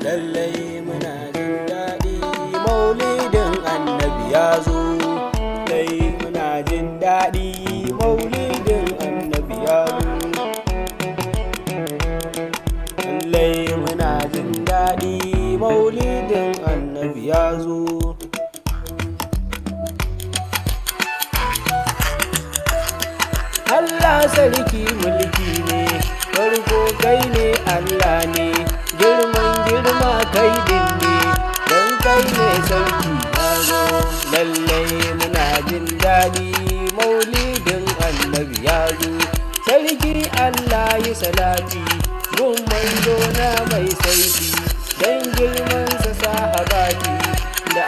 lallai muna jin daɗi maulidin annabi ya zo. Lallai muna jin daɗi maulidin annabi ya zo. Lallai muna jin daɗi maulidin annabi ya zo. Allah sarki mulki ne, farko kai ne Allah ne, girman girma kai din ne, don kai ne sarki ya zo. Lallai muna jin daɗi maulidin annabi ya zo. Sarki Allah yi salati gun manzo na mai saiti, don girmansa sahabati da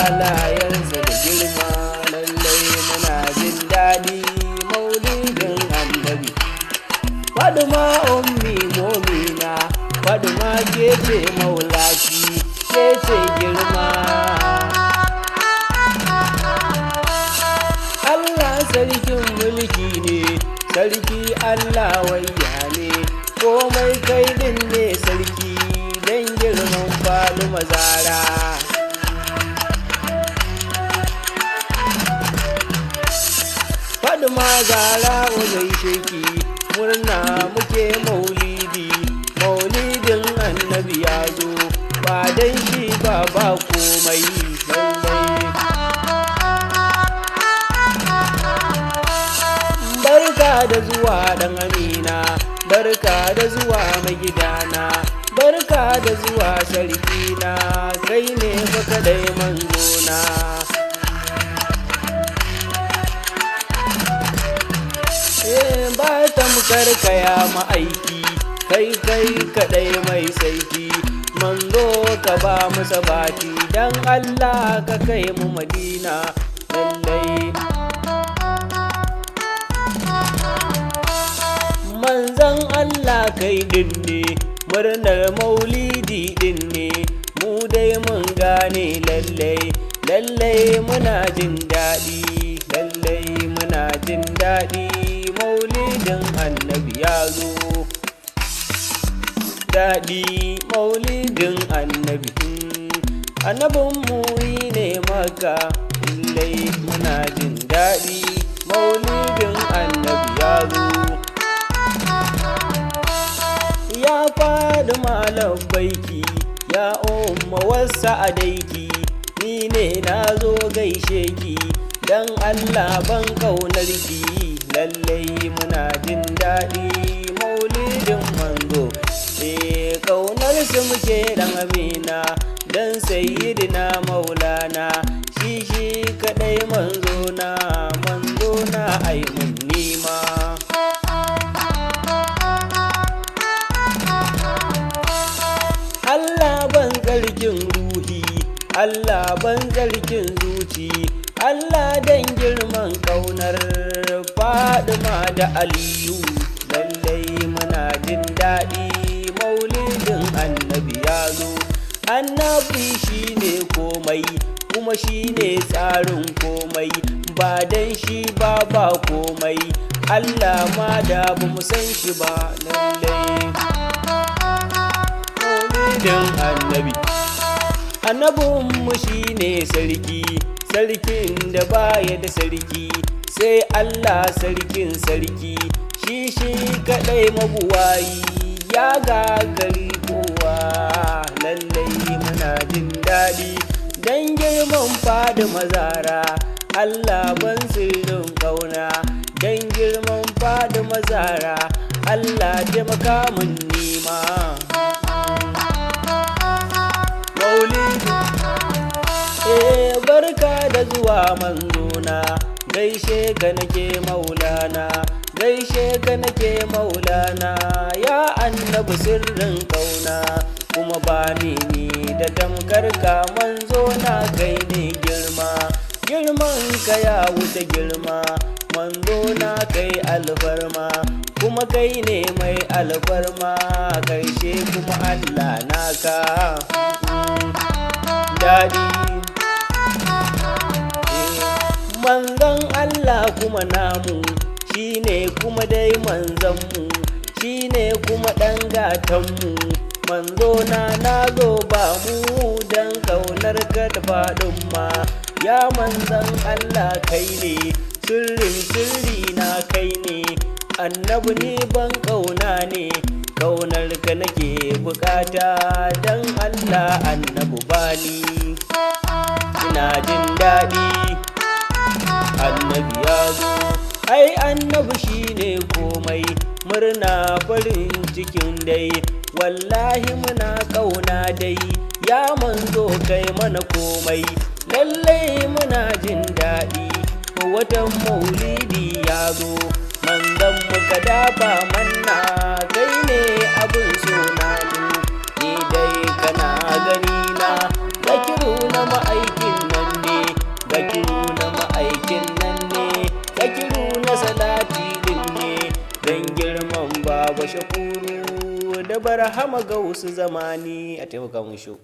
alayensa da girma. Lallai muna jin daɗi maulidin annabi. Faduma ummi momina, Faduma ke ce maulaki, ke ce girma. Allah sarkin mulki ne, sarki Allah wayya ne, komai kai din ne sarki, don girman Faduma Zara. Faduma Zara gaishe ki, murna muke maulidi, maulidin annabi ya zo, ba dan shi ba komai. Lallai barka da zuwa dan Amina, barka da zuwa mai gidana, barka da zuwa sarkina, kai ne fa kadai manzona. Ba tamkar kaya ma'aiki, kai kadai mai saiki, manzo ka ba mu sabati, dan Allah ka kai mu Madina. Lallai manzon Allah kai din ne, murnar maulidi din ne, mu dai mun gane. Lallai muna jin daɗi, lallai muna jin daɗi maulidin annabi ya zo. Daɗi maulidin annabi, annabinmu ne maka. Lallai muna jin daɗi maulidin annabi ya zo. Ya Faduma labbaiki, ya umma wasa adaiki, ni ne na zo gaishe ki, dan Allah ban kaunar ki. Lallai muna jin daɗi maulidin manzo, kaunar su muke dan Amina, dan sayyidina maulana, shi kadai manzona ai mun nima. Allah ban tsarkin ruhi, Allah ban tsarkin zuci, Allah dan girman kaunar Faduma da Aliyu. Lallai muna jin daɗi maulidin annabi ya zo. Annabi shine komai, kuma shine tsarin komai, ba dan shi ba komai, Allah ma da bamu san shi ba. Lallai maulidin annabi, annabinmu shine sarki, sarkin da baya da sarki, sai Allah sarkin sarki, shi kadai mabuwayi, ya gagari kowa. Lallai muna jin daɗi dan girman Faduma Zara, Allah ban sirrin ƙauna, dan girman Faduma Zara, Allah taimaka mun nima. Barka da zuwa manzona, gaishe ka nake maulana, gaishe ka nake maulana, ya annabi sirrin kauna, kuma bani ni da tamkar ka manzona, kai ne girma, girman ka ya wuce girma, manzona kai alfarma, kuma kai ne mai alfarma, gaishe kuma Allah naka. Daɗi manzon Allah kuma namu, shine kuma dai manzanmu, shine kuma ɗan gatanmu, manzo na zo ba mu dan kaunar ka da faɗin ma. Ya manzan Allah kai ne sirri na kai ne, annabi ni ban kauna ne, kaunar ka nake bukata dan Allah annabi bani. Ina jin daɗi annabi ya zo, ai annabi shine komai, murna farin cikin dai, wallahi muna kauna dai, ya manzo kai mana komai, lallai muna jin daɗi. Watan maulidi ya zo, manzon muka dafa manna, kai ne abin so na ni dai kana gani na, zakiru na ma'aikin nan ne, zakiru na ma'aikin nan ne, zakiru na salati din ne, dan girman baba Shakuru da barhama ga wasu zamani. A taimaka mun sho.